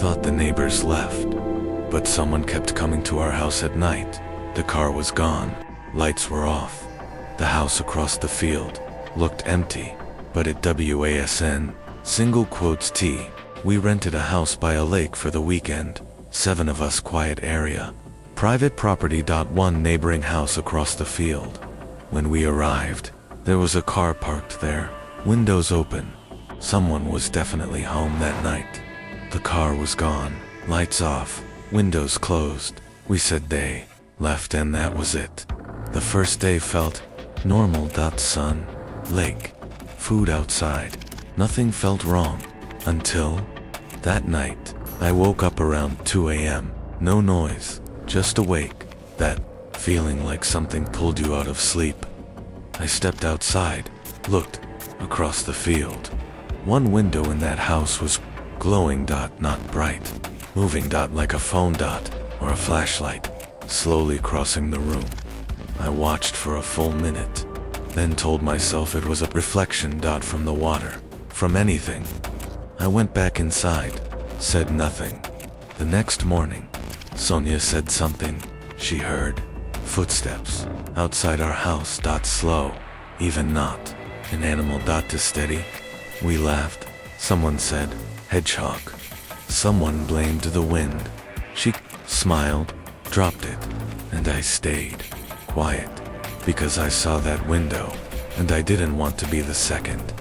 thought the neighbors left, but someone kept coming to our house at night. The car was gone, lights were off. The house across the field looked empty, but at WASN, single quotes T, we rented a house by a lake for the weekend. 7 of us, quiet area, private property. One neighboring house across the field. When we arrived, there was a car parked there, windows open. Someone was definitely home that night. The car was gone, lights off, windows closed. We said they left and that was it. The first day felt normal. Sun, lake, food outside. Nothing felt wrong until that night. I woke up around 2 a.m. No noise, just awake. That feeling like something pulled you out of sleep. I stepped outside, looked across the field. One window in that house was glowing. Not bright, moving. Like a phone or a flashlight, slowly crossing the room. I watched for a full minute, then told myself it was a reflection. From the water, from anything. I went back inside, said nothing. The next morning, Sonia said something. She heard footsteps outside our house. Slow, even not an animal. To steady. We laughed. Someone said, hedgehog. Someone blamed the wind. She smiled, dropped it, and I stayed quiet because I saw that window, and I didn't want to be the second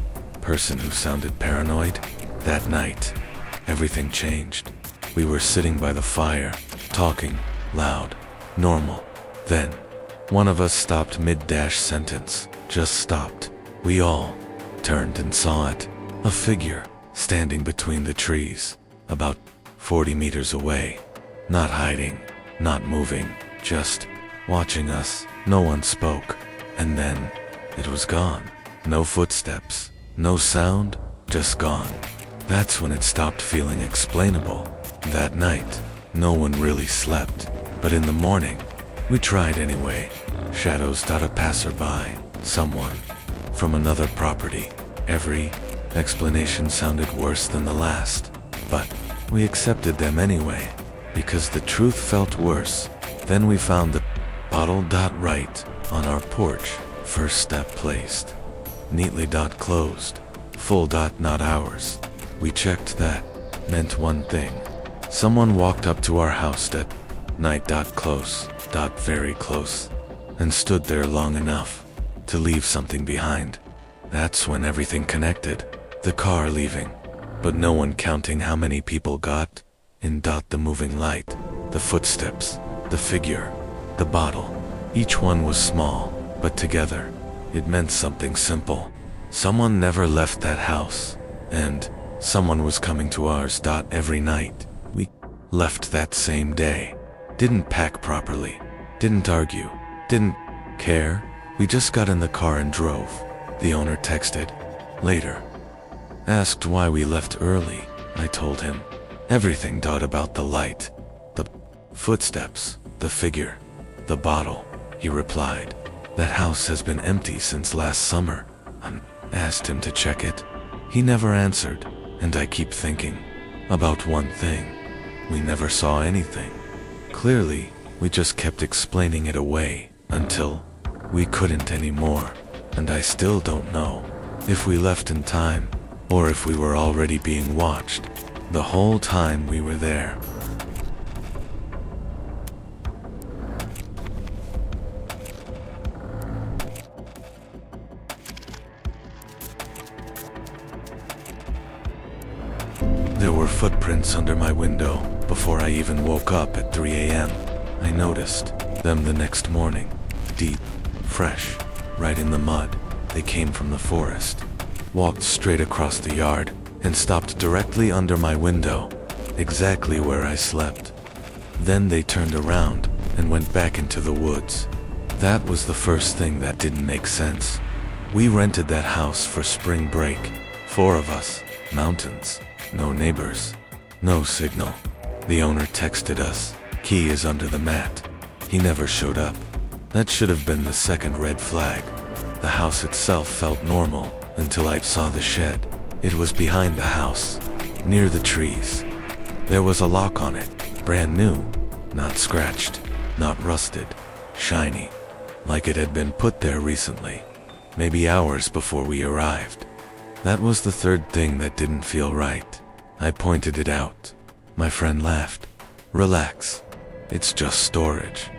person who sounded paranoid. That night, everything changed. We were sitting by the fire, talking, loud, normal. Then, one of us stopped mid-sentence, just stopped. We all turned and saw it, a figure, standing between the trees, about 40 meters away. Not hiding, not moving, just watching us. No one spoke, and then it was gone. No footsteps, no sound, just gone. That's when it stopped feeling explainable. That night, no one really slept, but in the morning, we tried anyway. Shadows. A passerby, someone from another property. Every explanation sounded worse than the last, but we accepted them anyway, because the truth felt worse. Then we found the bottle. Right on our porch. First step placed neatly. Closed. Full. Not ours. We checked. That meant one thing. Someone walked up to our house at night. Close. Very close. And stood there long enough to leave something behind. That's when everything connected. The car leaving, but no one counting how many people got in. The moving light, the footsteps, the figure, the bottle. Each one was small, but together, it meant something simple. Someone never left that house, and someone was coming to ours. Every night. We left that same day. Didn't pack properly, didn't argue, didn't care. We just got in the car and drove. The owner texted later. Asked why we left early. I told him everything. About the light, the footsteps, the figure, the bottle. He replied, that house has been empty since last summer. I asked him to check it. He never answered, and I keep thinking about one thing. We never saw anything. Clearly, we just kept explaining it away until we couldn't anymore. And I still don't know if we left in time or if we were already being watched the whole time we were there. There were footprints under my window before I even woke up at 3 a.m. I noticed them the next morning. Deep, fresh, right in the mud. They came from the forest, walked straight across the yard, and stopped directly under my window, exactly where I slept. Then they turned around and went back into the woods. That was the first thing that didn't make sense. We rented that house for spring break. 4 of us, mountains, no neighbors, no signal. The owner texted us, key is under the mat. He never showed up. That should have been the second red flag. The house itself felt normal until I saw the shed. It was behind the house, near the trees. There was a lock on it, brand new, not scratched, not rusted, shiny, like it had been put there recently, maybe hours before we arrived. That was the third thing that didn't feel right. I pointed it out. My friend laughed. Relax, it's just storage.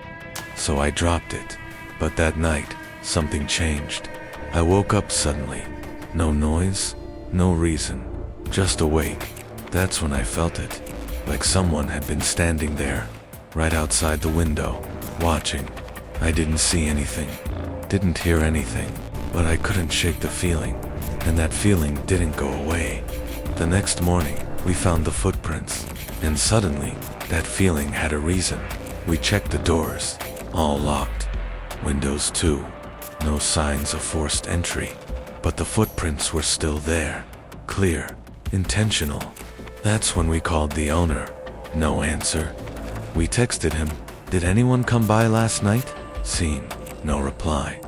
So I dropped it. But that night, something changed. I woke up suddenly. No noise, no reason, just awake. That's when I felt it, like someone had been standing there, right outside the window, watching. I didn't see anything, didn't hear anything, but I couldn't shake the feeling, and that feeling didn't go away. The next morning, we found the footprints, and suddenly, that feeling had a reason. We checked the doors, all locked. Windows too. No signs of forced entry. But the footprints were still there. Clear. Intentional. That's when we called the owner. No answer. We texted him. Did anyone come by last night? Seen. No reply.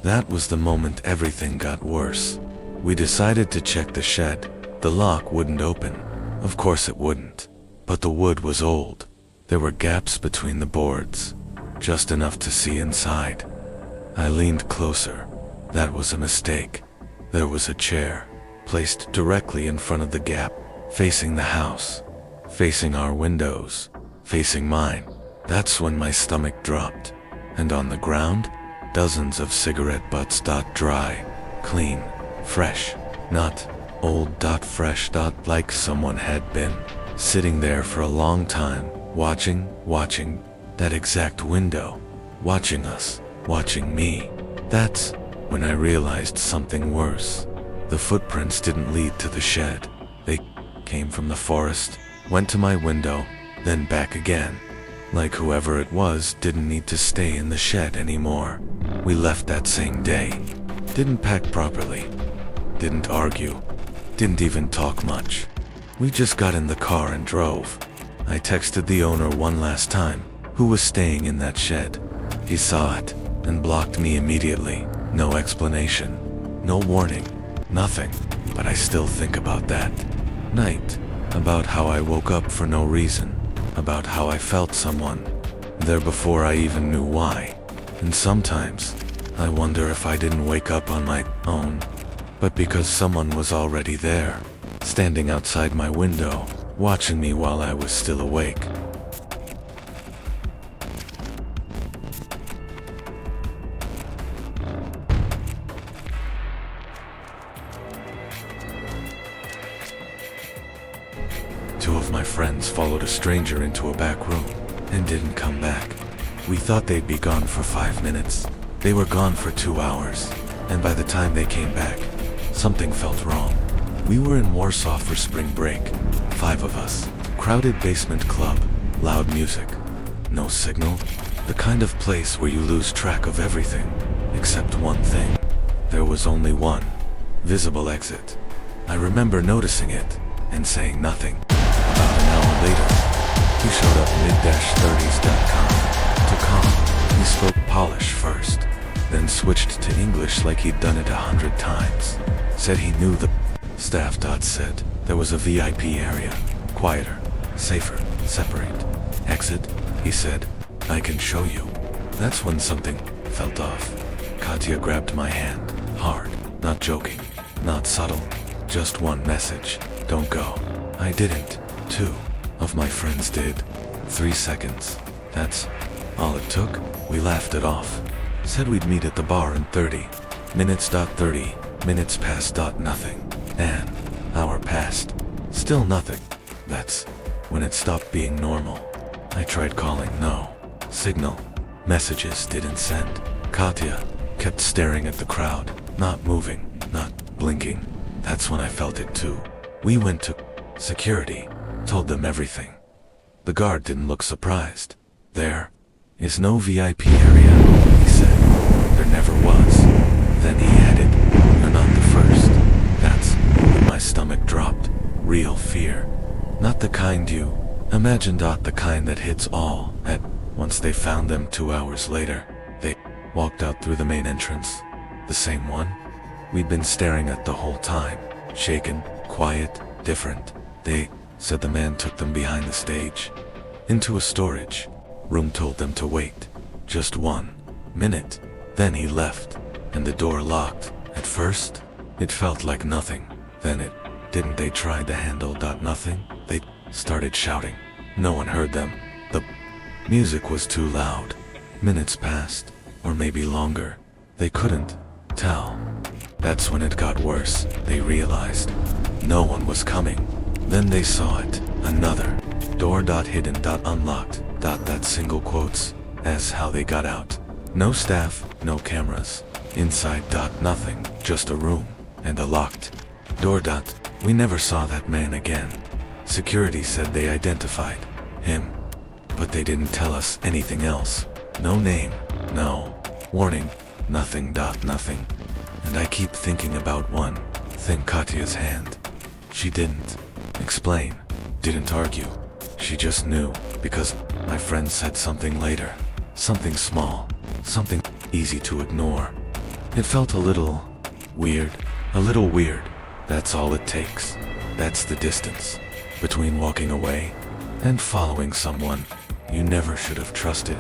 That was the moment everything got worse. We decided to check the shed. The lock wouldn't open. Of course it wouldn't. But the wood was old. There were gaps between the boards. Just enough to see inside. I leaned closer. That was a mistake. There was a chair, placed directly in front of the gap, facing the house, facing our windows, facing mine. That's when my stomach dropped. And on the ground, dozens of cigarette butts. Dry, clean, fresh, not old. Fresh. Like someone had been sitting there for a long time, watching that exact window, watching us, watching me. That's when I realized something worse. The footprints didn't lead to the shed. They came from the forest, went to my window, then back again. Like whoever it was didn't need to stay in the shed anymore. We left that same day. Didn't pack properly. Didn't argue. Didn't even talk much. We just got in the car and drove. I texted the owner one last time, who was staying in that shed. He saw it and blocked me immediately. No explanation, no warning, nothing. But I still think about that night, about how I woke up for no reason, about how I felt someone there before I even knew why. And sometimes I wonder if I didn't wake up on my own, but because someone was already there, standing outside my window, watching me while I was still awake. Two of my friends followed a stranger into a back room and didn't come back. We thought they'd be gone for 5 minutes. They were gone for 2 hours, and by the time they came back, something felt wrong. We were in Warsaw for spring break, 5 of us. Crowded basement club, loud music. No signal, the kind of place where you lose track of everything, except one thing. There was only one visible exit. I remember noticing it and saying nothing. About an hour later, he showed up mid-30s.com to come. He spoke Polish first, then switched to English like he'd done it 100 times. Said he knew the staff. Said there was a VIP area, quieter, safer, separate. Exit, he said, I can show you. That's when something felt off. Katya grabbed my hand, hard, not joking, not subtle, just one message, don't go. I didn't. 2 of my friends did. 3 seconds, that's all it took. We laughed it off. Said we'd meet at the bar in 30 minutes. 30 minutes passed. Nothing. An hour passed. Still nothing. That's when it stopped being normal. I tried calling, no signal. Messages didn't send. Katya kept staring at the crowd, not moving, not blinking. That's when I felt it too. We went to security, told them everything. The guard didn't look surprised. There is no VIP area, he said. There never was. Then he added, you're not the first. That's when my stomach dropped. Real fear. Not the kind you imagine. The kind that hits all at once. They found them 2 hours later. They walked out through the main entrance. The same one we'd been staring at the whole time. Shaken, quiet, different. They said the man took them behind the stage. Into a storage room, told them to wait. Just 1 minute. Then he left, and the door locked. At first, it felt like nothing. Then it didn't. They tried the handle. Nothing. They started shouting. No one heard them. The music was too loud. Minutes passed, or maybe longer. They couldn't tell. That's when it got worse. They realized no one was coming. Then they saw it. Another door. Hidden. Unlocked. That single quotes as how they got out. No staff, no cameras. Inside. Nothing. Just a room and a locked door. We never saw that man again. Security said they identified him, but they didn't tell us anything else. No name, no warning, nothing. Nothing. And I keep thinking about one thing. Katya's hand. She didn't explain, didn't argue. She just knew, because my friend said something later. Something small, something easy to ignore. It felt a little weird. A little weird. That's all it takes. That's the distance between walking away and following someone you never should have trusted.